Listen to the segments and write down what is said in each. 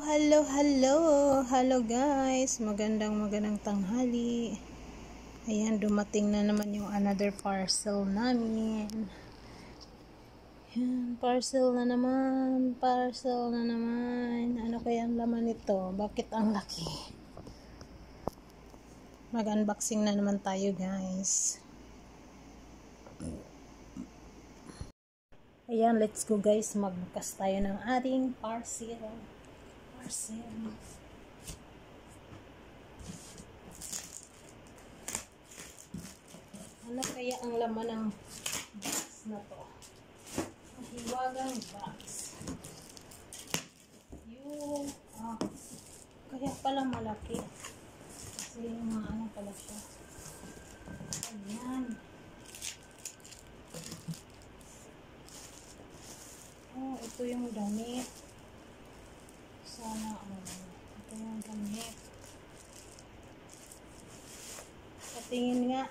Hello guys. Magandang tanghali. Ayan, dumating na naman yung another parcel namin. Ayan, parcel na naman. Ano kaya ang laman nito? Bakit ang laki? Mag-unboxing na naman tayo guys. Ayan, let's go guys. Magbukas tayo ng ating parcel. Ano kaya ang laman ng box na to? Ang hiwagang box. Kaya pala malaki. Kasi mga ano pala siya. Ayan. Ito yung damit. Sana, ito yung damit. Patingin nga.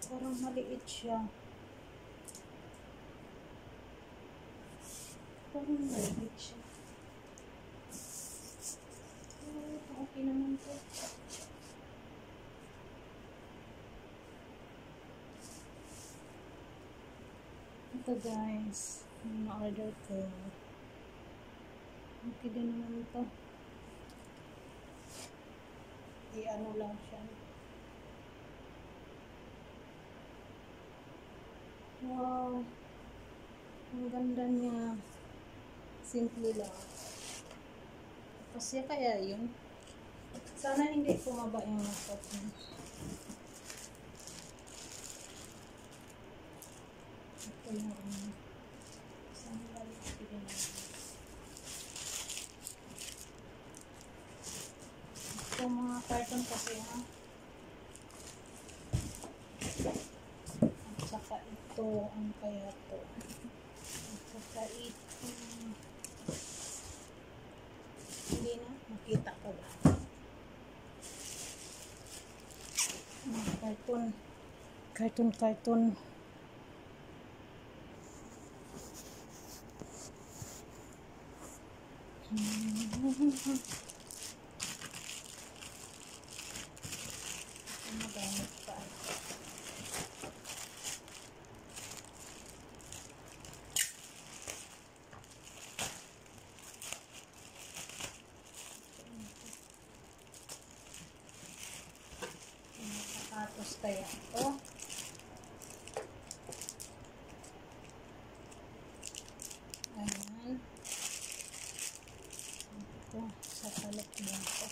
Parang maliit siya. Okay naman to. Ito guys, yung na-order ko. Okay din naman ito. I-ano lang siya. Wow! Ang ganda niya. Simple lang. Kasi kaya yun. Sana hindi pumaba yung laptop niya. Ito yung sana balik din naman. Ito mga carton kasi ha. At saka ito ang kaya to. At saka ito. Hindi na. Makita ko ba? Carton. Magamit pa. Sapatos kaya ito. Ayan. Ito sa talok dito.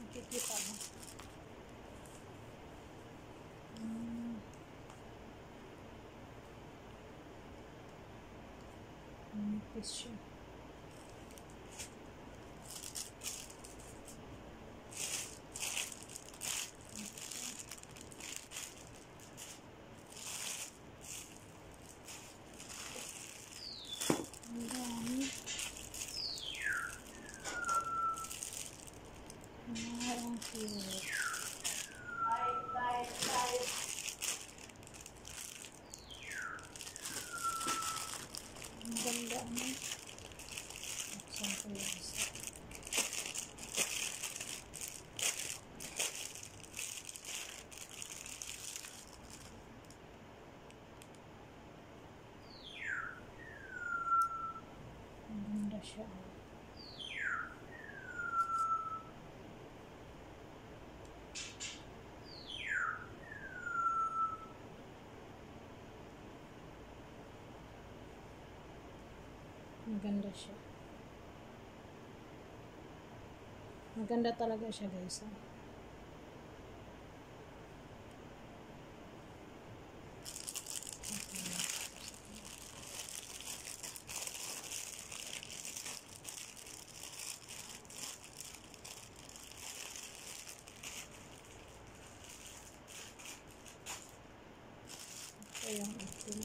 Nakikita mo. Tissue. Ang ganda ano. Buksan ko yung isa. Ang ganda siya. Maganda siya. Maganda talaga siya guys. Ito yung itim.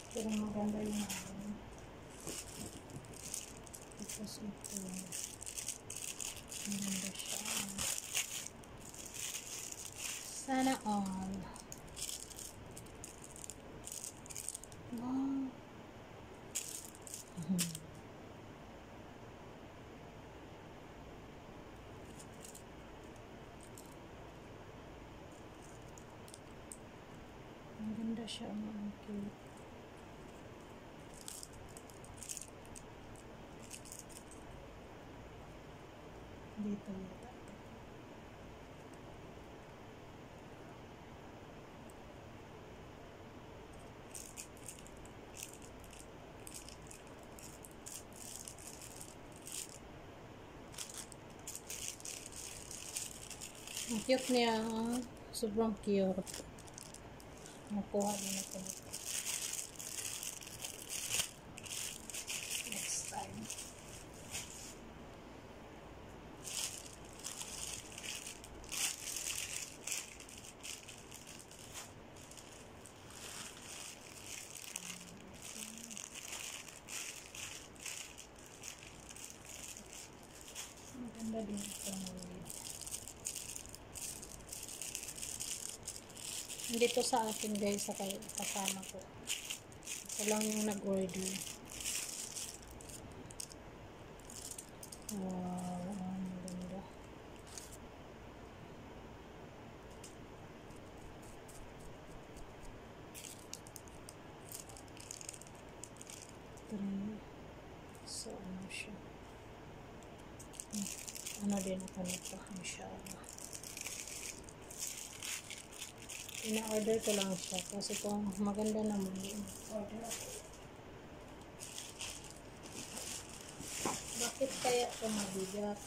Pero maganda yung Tapos ito. Maganda siya. Sana all. Wow. Maganda siya. Ang cute. Dito yata. Ang cute niya. Sobrang cute. Nakuha din ako dito. Next time. Maganda din ito. Dito sa akin guys, sa kasama ko. Ito lang yung nag-order. Wow, ang maganda. So, ano siya? Ano din ako nito, inshallah. Ina-order ko lang siya kasi kung maganda naman order ako. Bakit kaya ito mabigat?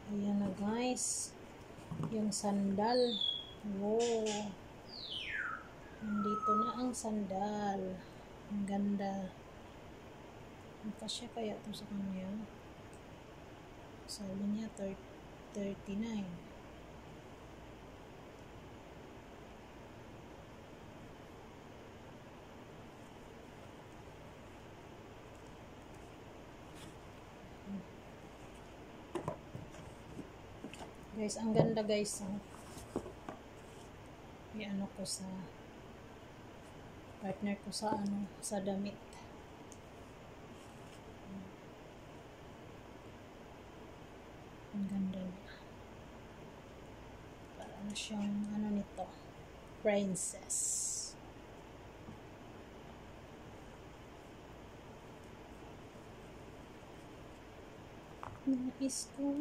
Ayan na guys, yung sandal. Wow, nandito na ang sandal. Ang ganda. Kasya kaya ito sa kanya? Sabi niya 39. Guys, ang ganda guys. May ano ko sa partner ko sa sa damit. Ang ganda niya. Para na siyang nito, princess. Nais ko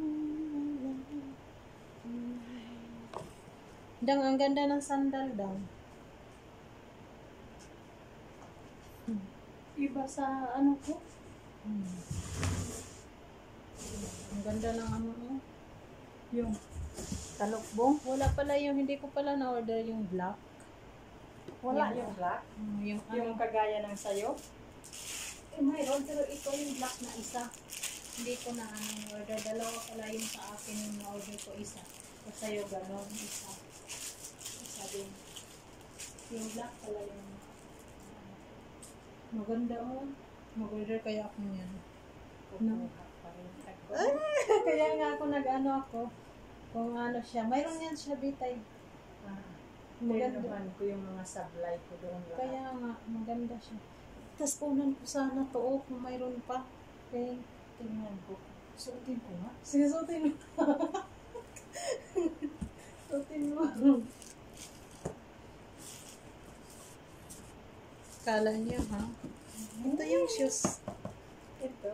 Dang, ang ganda ng sandal daw. Iba sa ko. Ang ganda ng Yung talokbong. Wala pala hindi ko pala na-order yung black. Wala yung black. Yung kagaya ng sayo. Mayroon, pero ito yung black na isa. Hindi ko na order. Dalawa pala yung sa akin yung na-order ko isa. At sa'yo gano'n, isa. Sabi, yung black pala yung maganda mag-order kaya ako niyan. No? Kaya nga ako ako. Kung ano siya. Mayroon yan siya, bitay. Maganda naman ko yung mga sablay ko doon. Kaya nga, maganda siya. Tapos kunan ko sana to kung mayroon pa. Okay. Tingnan ko. Suotin ko nga. Sige, suotin mo. Suotin mo. Kala niya, ha? Ito yung shoes. Ito.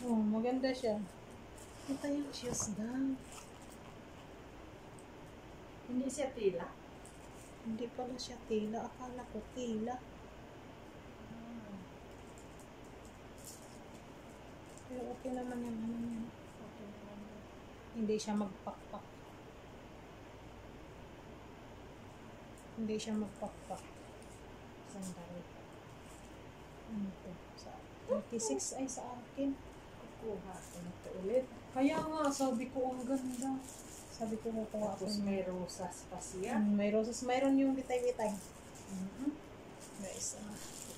Oh, maganda siya. Ito yung shoes daw. Hindi siya tila. Hindi pala siya tila. Akala ko tila. Pero okay naman yung niya. Okay naman. Hindi siya magpakpak. Hindi siya magpakpak. Sandali. Ano ito? Sa 36 ay sa akin. Kukuha ko na ito ulit. Kaya nga, sabi ko ang ganda. Sabi ko kukuha ako. Tapos may rosas pa siya. May rosas. Mayroon yung bitay-bitay. Mm-hmm. Guys,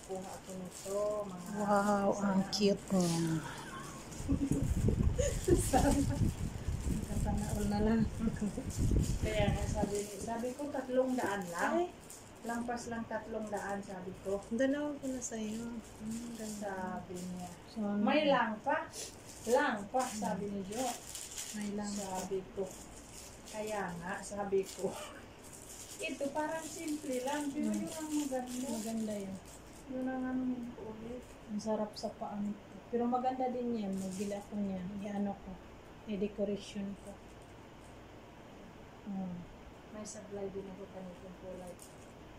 kukuha ako nito. Mga Wow, ang cute niya. Sana all na lang. Kaya nga sabi ko 300 lang. Lampas lang 300 sabi ko. Dalawa ko na sa'yo. Ganda. Sabi niya. So, May lang pa. Lang pa, sabi ni Jo. may lang. Sabi ko. Kaya nga, sabi ko. Ito parang simple lang. Pero yun ang maganda. Maganda yun. Yun ang anong ulit. Ang sarap sa paan ito. Pero maganda din yan. Magbili ako niyan. I-ano ko. I-decoration ko. May sablay din ako kanitong kulay.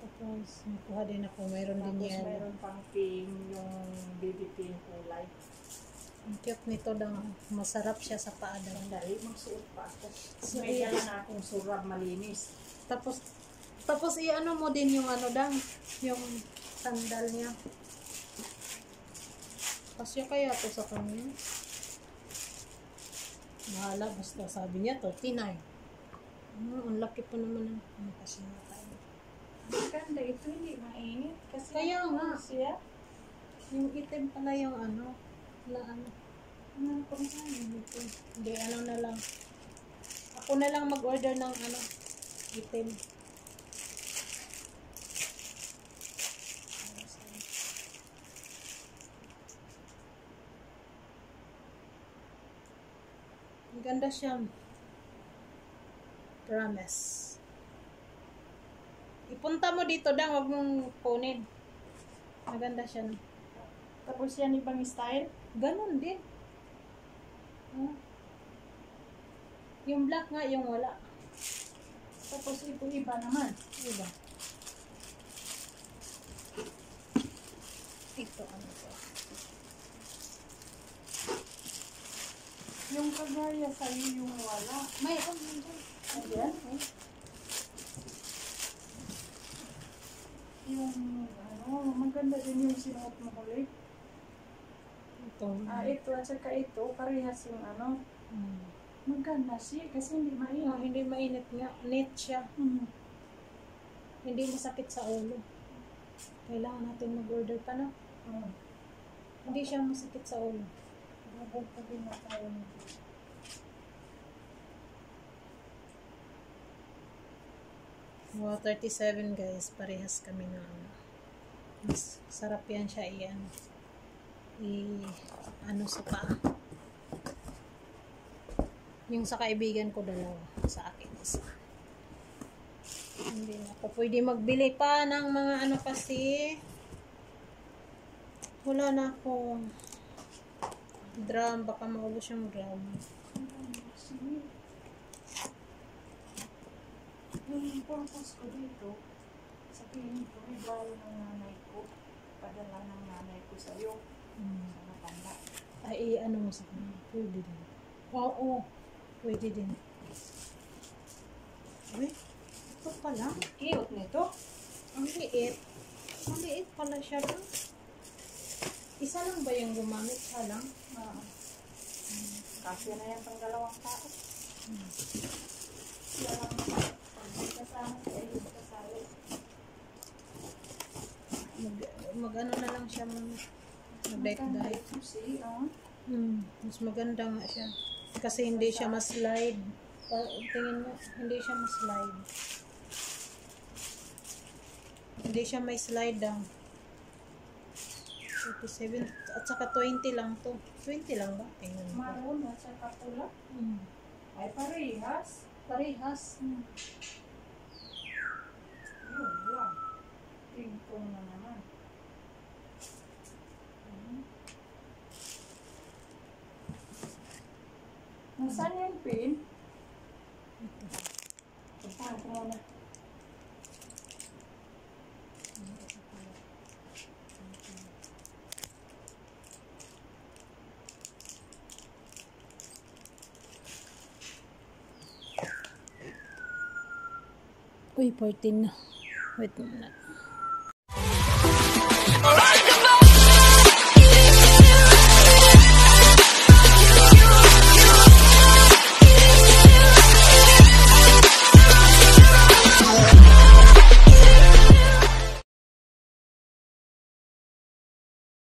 Tapos, nakuha din ako. Mayroon din Tapos yan. mayroon pang pink, yung baby pink kulay. Ang cute nito daw. Masarap siya sa paa daw. Sandali, magsuot pa ako. So, May dala na akong surab malinis. Tapos i-ano mo din yung ano daw. Yung sandal niya. Kasya kaya to sa kanya. Bahala, basta sabi niya 39. Ang laki pa naman ng kasi na tayo. Maganda ito, hindi mainit. Kasi Kaya nga. siya. Yung itim pala yung ano. Na ano. Ano ko na ito? Hindi, ano na lang. Ako na lang mag-order ng ano. Itim. Ang ganda siya. Promise. Ipunta mo dito daw, wag mong kunin. Maganda siya. No? Tapos yan ibang style. Ganon din. Yung black nga, yung wala. Tapos ito iba naman. Diba? Ito, ano to? Yung kagaya sa'yo yung wala. Mayroon. Ayan. Yung ano, maganda din yung sinuot mo ulit. Ito. Ito at saka ito, parehas yung ano. Maganda siya kasi hindi mainit. Hindi mainit nga. Neat siya. Hindi masakit sa ulo. Kailangan natin mag-order pa na. Hindi siya masakit sa ulo. Mabog pa din na tayo nito. Wow, 37 guys. Parehas kami na ano. Mas sarap yan siya ano sa paa. Yung sa kaibigan ko dalawa. Sa akin isa. Hindi na ako pwede magbili pa ng mga ano kasi. Wala na ako drum. Baka maubos yung drum. Yung purpose ko dito, sabihin ko, regalo ng nanay ko. Padala ng nanay ko sa'yo. Sa matanda. Ay, ano mo sa kanya? Pwede din. Oo. Pwede din. Uy, ito pala. Cute nito. Ang liit. Ang liit pala siya lang. Isa lang ba yung gumamit? Isa lang? Kasi na yan pang dalawang tao. Siya lang kasama sa iyo kasali. Mag-ano na lang siya mag-dye. Mas maganda nga siya. Kasi hindi siya mas-slide. Tingin mo, hindi siya mas-slide. Hindi siya may slide daw. 37 at saka 20 lang to. 20 lang ba? Tingnan mo. Maroon at saka pula. Ay parehas. Parehas. Yun lang. Ping-pong na naman. Nasaan yung pin? Ito. Puntahan ko muna. Uy, 14 na. Wait muna.